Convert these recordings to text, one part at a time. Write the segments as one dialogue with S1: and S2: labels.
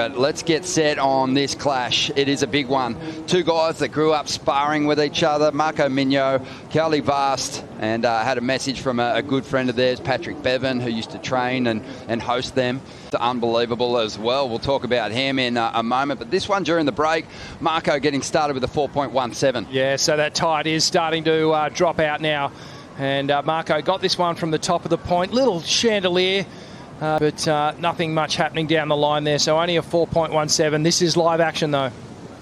S1: but let's get set on this clash. It is a big one. Two guys that grew up sparring with each other, M.Mignot, Kauli Vaast, and had a message from a good friend of theirs, Patrick Bevan, who used to train and host them. It's unbelievable as well. We'll talk about him in a moment, but this one during the break, Marco getting started with a 4.17.
S2: Yeah, so that tide is starting to drop out now. And Marco got this one from the top of the point. Little chandelier, but nothing much happening down the line there. So only a 4.17. This is live action, though.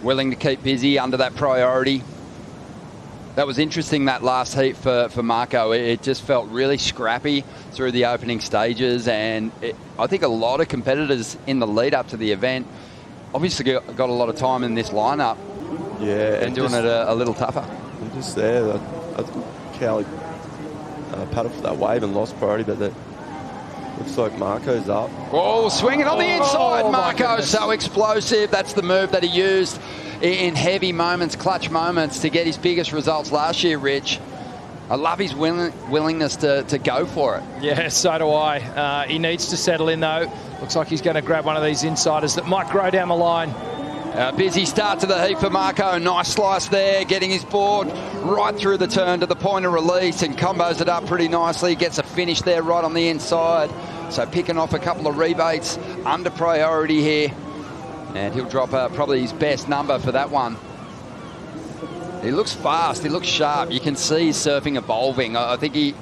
S1: Willing to keep busy under that priority. That was interesting, that last heat for Marco. It just felt really scrappy through the opening stages. And I think a lot of competitors in the lead up to the event obviously got a lot of time in this lineup.
S3: Yeah.
S1: And doing it a little tougher.
S3: And just there, I think Kauli paddled for that wave and lost priority, but that looks like Marco's up.
S1: Oh, swinging on the inside. Marco, so explosive. That's the move that he used in heavy moments, clutch moments, to get his biggest results last year, Rich. I love his willingness to go for it.
S2: Yeah, so do I. He needs to settle in, though. Looks like he's going to grab one of these insiders that might grow down the line.
S1: Busy start to the heat for Marco. Nice slice there, getting his board right through the turn to the point of release and combos it up pretty nicely. Gets a finish there right on the inside. So picking off a couple of rebates under priority here. And he'll drop probably his best number for that one. He looks fast, he looks sharp. You can see his surfing evolving. I think he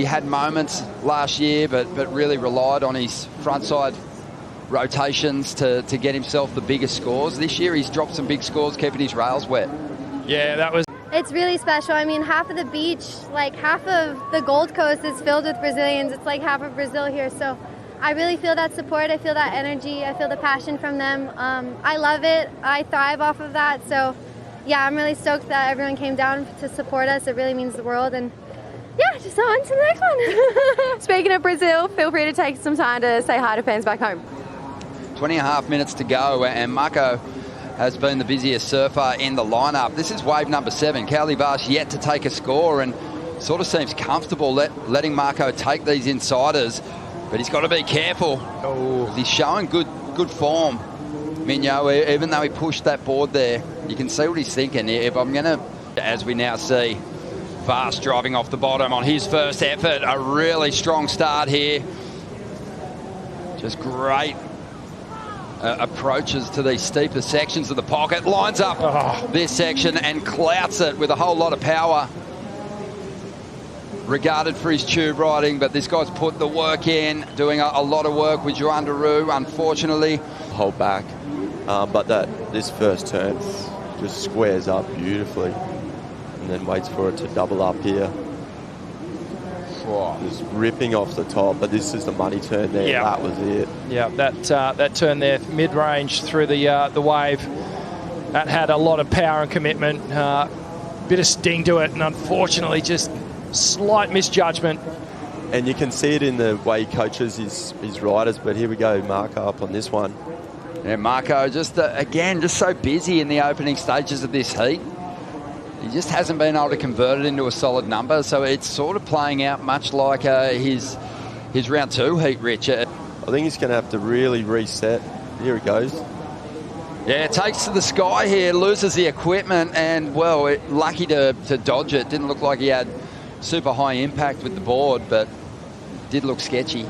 S1: had moments last year, but really relied on his frontside rotations to get himself the biggest scores. This year he's dropped some big scores, keeping his rails wet.
S2: Yeah, that was...
S4: It's really special. I mean, half of the beach, like half of the Gold Coast is filled with Brazilians. It's like half of Brazil here. So I really feel that support. I feel that energy. I feel the passion from them. I love it. I thrive off of that. So yeah, I'm really stoked that everyone came down to support us. It really means the world. And yeah, just on to the next one.
S5: Speaking of Brazil, feel free to take some time to say hi to fans back home.
S1: 20.5 minutes to go, and Marco has been the busiest surfer in the lineup. This is wave number 7. Kauli Vaast yet to take a score and sort of seems comfortable letting Marco take these insiders, but he's got to be careful.
S2: Oh.
S1: He's showing good form, Mignot, even though he pushed that board there. You can see what he's thinking. If I'm going to, as we now see, Vaast driving off the bottom on his first effort. A really strong start here. Just great approaches to these steeper sections of the pocket. Lines up this section and clouts it with a whole lot of power. Regarded for his tube riding, but this guy's put the work in, doing a lot of work with Joan Daru, unfortunately.
S3: Hold back, but this first turn just squares up beautifully and then waits for it to double up here. Just ripping off the top, but this is the money turn there.
S2: Yeah.
S3: That was it.
S2: Yeah, that turn there, mid-range through the wave, that had a lot of power and commitment. Bit of sting to it, and unfortunately just slight misjudgment.
S3: And you can see it in the way he coaches his riders, but here we go, Marco up on this one.
S1: Yeah, Marco just, again, just so busy in the opening stages of this heat. He just hasn't been able to convert it into a solid number, so it's sort of playing out much like his round 2 heat, Rich.
S3: I think he's going to have to really reset. Here he goes.
S1: Yeah, takes to the sky here, loses the equipment, and, well, lucky to dodge it. Didn't look like he had super high impact with the board, but did look sketchy.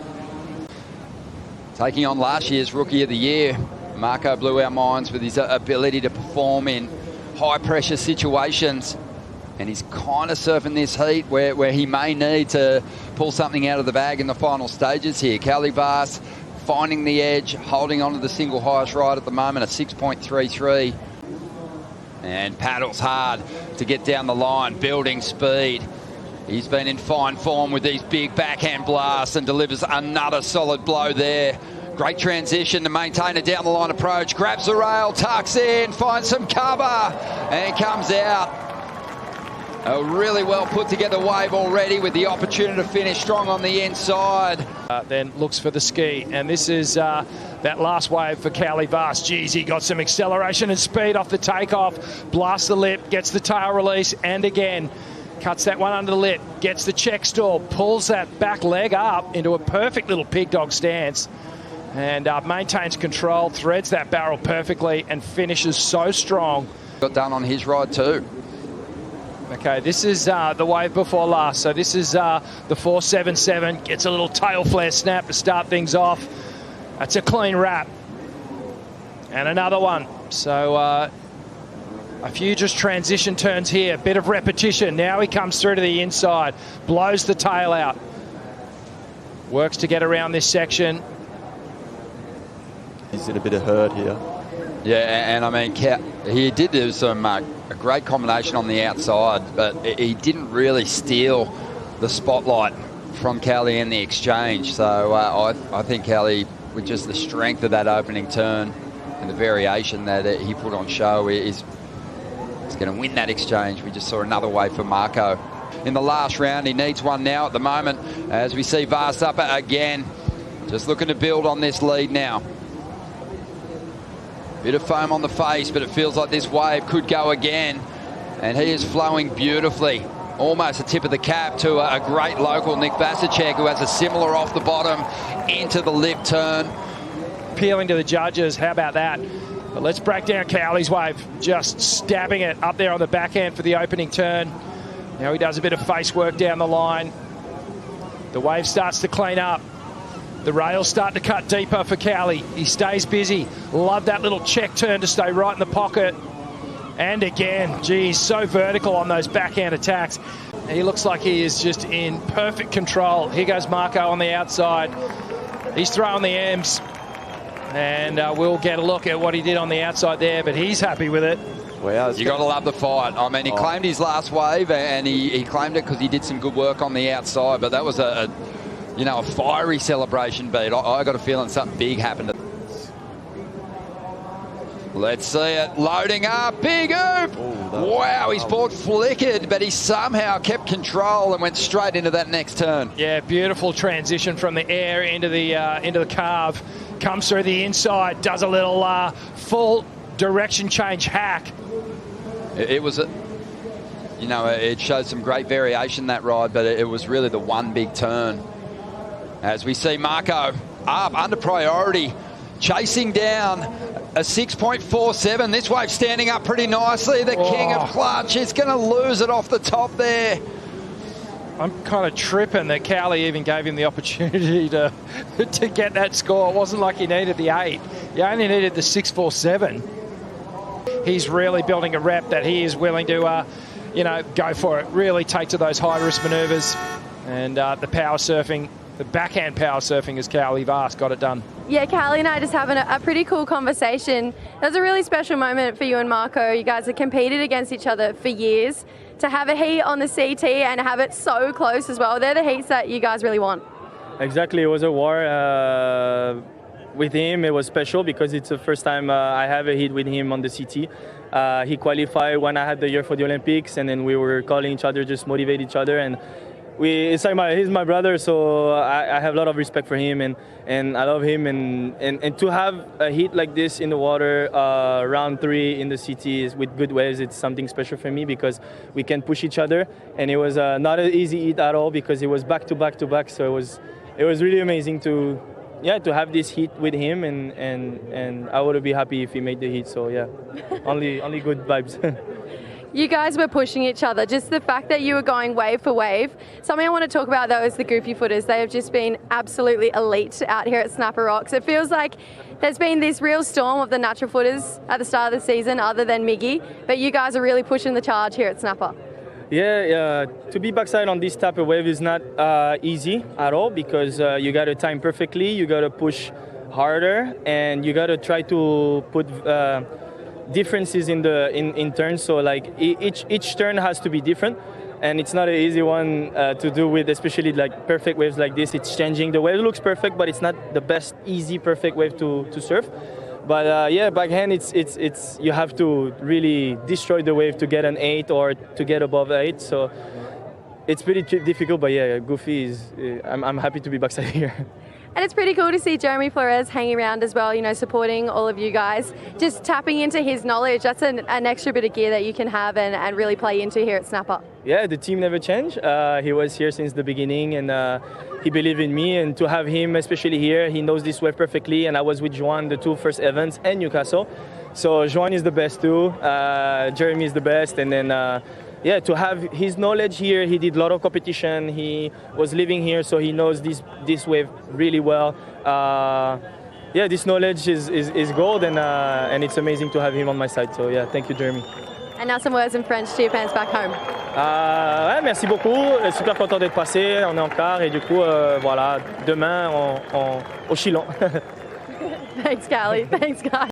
S1: Taking on last year's Rookie of the Year, Marco blew our minds with his ability to perform in high-pressure situations, and he's kind of surfing this heat where he may need to pull something out of the bag in the final stages here. Kauli Vaast finding the edge, holding on to the single highest ride at the moment, a 6.33, and paddles hard to get down the line, building speed. He's been in fine form with these big backhand blasts and delivers another solid blow there. Great transition to maintain a down the line approach. Grabs the rail, tucks in, finds some cover, and comes out. A really well put together wave already with the opportunity to finish strong on the inside.
S2: Then looks for the ski, and this is that last wave for Kauli Vaast. Geez, he got some acceleration and speed off the takeoff. Blasts the lip, gets the tail release, and again cuts that one under the lip, gets the check stall, pulls that back leg up into a perfect little pig dog stance. and maintains control, threads that barrel perfectly, and finishes so strong.
S1: Got done on his ride too.
S2: Okay, this is the wave before last. So this is the 477. Gets a little tail flare snap to start things off. That's a clean wrap. And another one. So a few just transition turns here. Bit of repetition. Now he comes through to the inside. Blows the tail out. Works to get around this section.
S3: He's in a bit of hurt here.
S1: Yeah, and I mean, he did do some a great combination on the outside, but he didn't really steal the spotlight from Kauli in the exchange. So I think Kauli, with just the strength of that opening turn and the variation that he put on show, is going to win that exchange. We just saw another wave for Marco in the last round. He needs one now at the moment, as we see Vaast up again, just looking to build on this lead now. Bit of foam on the face, but it feels like this wave could go again. And he is flowing beautifully. Almost a tip of the cap to a great local, Nick Vasicek, who has a similar off the bottom into the lip turn.
S2: Appealing to the judges, how about that? But let's break down Kauli's wave. Just stabbing it up there on the backhand for the opening turn. Now he does a bit of face work down the line. The wave starts to clean up. The rails start to cut deeper for Kauli. He stays busy. Love that little check turn to stay right in the pocket. And again, geez, so vertical on those backhand attacks. He looks like he is just in perfect control. Here goes Marco on the outside. He's throwing the M's. And we'll get a look at what he did on the outside there, but he's happy with it.
S3: Well,
S1: You got to love the fight. I mean, he claimed his last wave, and he claimed it because he did some good work on the outside, but that was a fiery celebration beat. I got a feeling something big happened. Let's see it. Loading up. Big oop. Wow, his board flickered, but he somehow kept control and went straight into that next turn.
S2: Yeah, beautiful transition from the air into the carve. Comes through the inside, does a little full direction change hack.
S1: It was it showed some great variation, that ride, but it was really the one big turn. As we see Marco up under priority, chasing down a 6.47. This wave standing up pretty nicely. The king of clutch is going to lose it off the top there.
S2: I'm kind of tripping that Kauli even gave him the opportunity to get that score. It wasn't like he needed the 8. He only needed the 6.47. He's really building a rep that he is willing to, go for it. Really take to those high-risk manoeuvres. And the power surfing, the backhand power surfing as Kauli Vaast got it done.
S5: Yeah, Kauli and I just having a pretty cool conversation. It was a really special moment for you and Marco. You guys have competed against each other for years. To have a heat on the CT and have it so close as well, they're the heats that you guys really want.
S6: Exactly, it was a war. With him, it was special because it's the first time I have a heat with him on the CT. He qualified when I had the year for the Olympics, and then we were calling each other, just motivate each other. And it's like he's my brother, so I have a lot of respect for him, and I love him. And to have a heat like this in the water, round 3 in the CT is with good waves, it's something special for me because we can push each other. And it was not an easy heat at all because it was back to back to back. So it was really amazing to have this heat with him, and I would be happy if he made the heat. So yeah, only good vibes.
S5: You guys were pushing each other. Just the fact that you were going wave for wave. Something I want to talk about though is the goofy footers. They have just been absolutely elite out here at Snapper Rocks. It feels like there's been this real storm of the natural footers at the start of the season other than Miggy, but you guys are really pushing the charge here at Snapper.
S6: Yeah, to be backside on this type of wave is not easy at all because you got to time perfectly, you got to push harder, and you got to try to put differences in turns. So like each turn has to be different, and it's not an easy one to do with, especially like perfect waves like this. It's changing. The wave looks perfect, but it's not the best easy perfect wave to surf. But backhand, it's you have to really destroy the wave to get an 8 or to get above 8. So it's pretty difficult. But yeah, Goofy is. I'm happy to be backside here.
S5: And it's pretty cool to see Jeremy Flores hanging around as well, supporting all of you guys, just tapping into his knowledge. That's an extra bit of gear that you can have and really play into here at Snapper.
S6: Yeah, the team never changed. He was here since the beginning, and he believed in me, and to have him, especially here, he knows this wave perfectly. And I was with Joan the 2 first events and Newcastle, so Joan is the best too. Jeremy is the best, and then yeah, to have his knowledge here. He did a lot of competition. He was living here, so he knows this wave really well. Yeah, this knowledge is gold, and it's amazing to have him on my side. So yeah, thank you, Jeremy.
S5: And now some words in French to your fans back home.
S6: Ouais, merci beaucoup. Super content d'être passé. On est en quart et du coup, voilà, demain au Chilon.
S5: Thanks, Kauli. Thanks, guys.